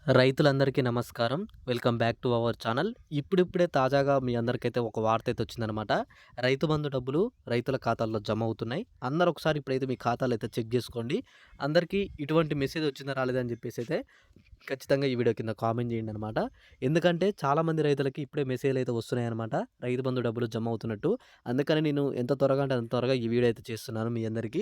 రైతులందరికీ నమస్కారం. Welcome back to our channel. ఇప్పుడిప్పుడే తాజాగా మీ అందరికైతే ఒక వార్త అయితే వచ్చిందనమాట. రైతు బంధు డబ్బులు రైతుల ఖాతాల్లో జమ అవుతున్నాయి. అందరూ ఒకసారి ఇప్పుడైతే మీ ఖాతాలైతే చెక్ జేసుకోండి. అందరికీ ఇటువంటి మెసేజ్ వచ్చిందా రాలేదా అని జెప్పేసైతే ఖచ్చితంగా ఈ వీడియో కింద కామెంట్ చేయండనమాట. ఎందుకంటే చాలామంది రైతులకి ఇప్పుడే మెసేజ్‌లయితే వస్తున్నాయనమాట. రైతు బంధు డబ్బులు జమ అవుతున్నట్టు. అందుకని నేను ఎంత త్వరగా అంటే అంత త్వరగా ఈ వీడియో అయితే చేస్తున్నాను మీ అందరికీ.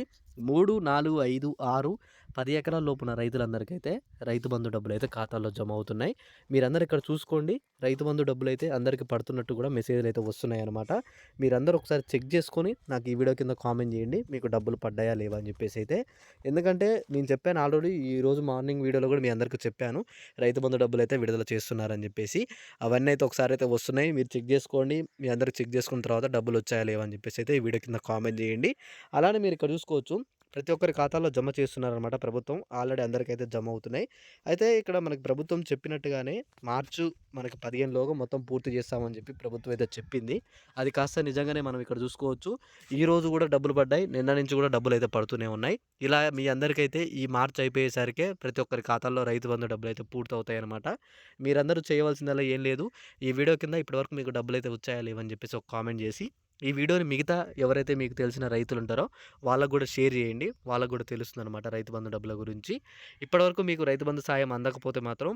3, 4, 5, 6, 10 ఎకరాల లోపున రైతులందరికైతే రైతు బంధు డబ్బులైతే ఖాతాల్లో జమ అవుతున్నాయి. మీరందరూ ఇక్కడ చూసుకోండి. రైతు బంధు డబ్బులైతే అందరికి పడుతున్నట్టు కూడా మెసేజ్‌లయితే వస్తున్నాయన్నమాట. మీరందరూ ఒకసారి చెక్ చేసుకొని నాకు ఈ వీడియో కింద కామెంట్ చేయండి. మీకు డబ్బులు పడ్డాయా లేవా అని చెప్పేసైతే. ఎందుకంటే నేను చెప్పాను ఆల్రెడీ ఈరోజు మార్నింగ్ వీడియోలో కూడా మీ అందరికీ చెప్పాను. రైతు బంధు డబ్బులైతే విడుదల చేస్తున్నారని చెప్పేసి. అవన్నీ అయితే ఒకసారి అయితే వస్తున్నాయి. మీరు చెక్ చేసుకోండి. మీ అందరూ చెక్ చేసుకున్న తర్వాత డబ్బులొచ్చాయా లేవా అని చెప్పేసి అయితే ఈ వీడియో కింద కామెంట్ చేయండి. అలానే మీరు ఇక్కడ చూసుకోవచ్చు. ప్రతి ఒక్కరి ఖాతాలో జమ చేస్తున్నారనమాట ప్రభుత్వం. ఆల్రెడీ అందరికైతే జమ అవుతున్నాయి. అయితే ఇక్కడ మనకి ప్రభుత్వం చెప్పినట్టుగానే మార్చు మనకి 15 లోగా మొత్తం పూర్తి చేస్తామని చెప్పి ప్రభుత్వం అయితే చెప్పింది. అది కాస్త నిజంగానే మనం ఇక్కడ చూసుకోవచ్చు. ఈరోజు కూడా డబ్బులు పడ్డాయి. నిన్న నుంచి కూడా డబ్బులైతే పడుతూనే ఉన్నాయి. ఇలా మీ అందరికైతే ఈ మార్చ్ అయిపోయేసరికే ప్రతి ఒక్కరి ఖాతాల్లో రైతు బంధు డబ్బులైతే పూర్తవుతాయన్నమాట. మీరందరూ చేయవలసిందల్లా ఏం లేదు. ఈ వీడియో కింద ఇప్పటివరకు మీకు డబ్బులైతే వచ్చాయా లేవా అని చెప్పేసి ఒక కామెంట్ చేసి, ఈ వీడియోని మిగతా ఎవరైతే మీకు తెలిసిన రైతులుంటారో వాళ్ళకి గూడా షేర్ జేయండి. వాళ్ళకి గూడా తెలుస్తుందనమాట రైతు బంధు డబ్బుల గురించి. ఇప్పటివరకు మీకు రైతు బంధు సాయం అందకపోతే మాత్రం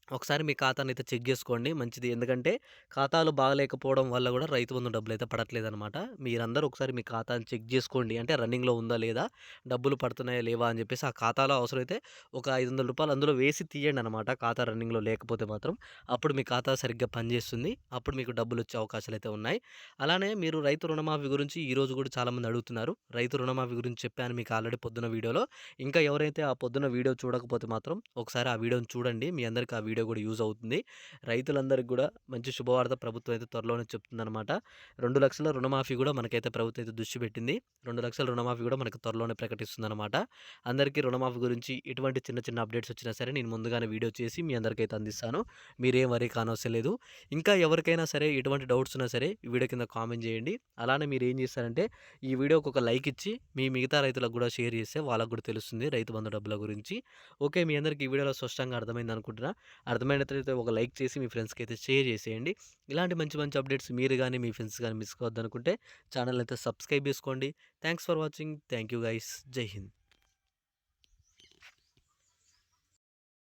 ఒకసారి మీ ఖాతానైతే చెక్ జేసుకోండి మంచిది. ఎందుకంటే ఖాతాలు బాగాలేకపోవడం వల్ల గూడా రైతు బంధు డబ్బులైతే పడట్లేదనమాట. మీరందరూ ఒకసారి మీ ఖాతాని చెక్ జేసుకోండి. అంటే రన్నింగ్‌లో ఉందా లేదా? డబ్బులు పడుతున్నాయా లేవా? అని జెప్పేసి ఆ ఖాతాలో అవసరమైతే ఒక రూ. 500 అందులో వేసి తీయండనమాట. ఖాతా రన్నింగ్‌లో లేకపోతే మాత్రం. అప్పుడు మీ ఖాతా సరిగ్గా పనిజేస్తుంది. అప్పుడు మీకు డబ్బులొచ్చే అవకాశాలైతే ఉన్నాయి. అలానే మీరు రైతు రుణమాఫీ గురించి ఈరోజు గూడా చాలామంది అడుగుతున్నారు. రైతు రుణమాఫీ గురించి చెప్పాను మీకు ఆల్రెడీ పొద్దున వీడియోలో. ఇంకా ఎవరైతే ఆ పొద్దున వీడియో చూడకపోతే మాత్రం ఒకసారి ఆ వీడియోని చూడండి. మీ అందరికి ఆ వీడియో కూడా యూజ్ అవుతుంది. రైతులందరికీ గూడా మంచి శుభవార్త ప్రభుత్వం అయితే త్వరలోనే చెప్తుందనమాట. 2,00,000 రుణమాఫీ గూడా మనకైతే ప్రభుత్వం అయితే దృష్టి పెట్టింది. 2,00,000 రుణమాఫీ గూడా మనకు త్వరలోనే ప్రకటిస్తుందనమాట. అందరికీ రుణమాఫీ గురించి ఎటువంటి చిన్న చిన్న అప్డేట్స్ వచ్చినా సరే నేను ముందుగానే వీడియో చేసి మీ అందరికైతే అందిస్తాను. మీరేం వరీ కానవసరం లేదు. ఇంకా ఎవరికైనా సరే ఎటువంటి డౌట్స్ ఉన్నా సరే ఈ వీడియో కింద కామెంట్ చేయండి. అలానే మీరేం చేస్తారంటే ఈ వీడియోకి ఒక లైక్ ఇచ్చి మీ మిగతా రైతులకు కూడా షేర్ చేస్తే వాళ్ళకి కూడా తెలుస్తుంది రైతు బంధు డబ్బుల గురించి. ఓకే. మీ అందరికి ఈ వీడియోలో స్పష్టంగా అర్థమైంది అనుకుంటున్నా. అర్థమైనట్లయితే ఒక లైక్ చేసి మీ ఫ్రెండ్స్‌కి అయితే షేర్ చేసేయండి. ఇలాంటి మంచి మంచి అప్డేట్స్ మీరు గాని, మీ ఫ్రెండ్స్ గాని మిస్ కావద్దనుకుంటే ఛానెల్ అయితే సబ్స్క్రైబ్ చేసుకోండి. Thanks for watching. Thank you guys. జై హింద్.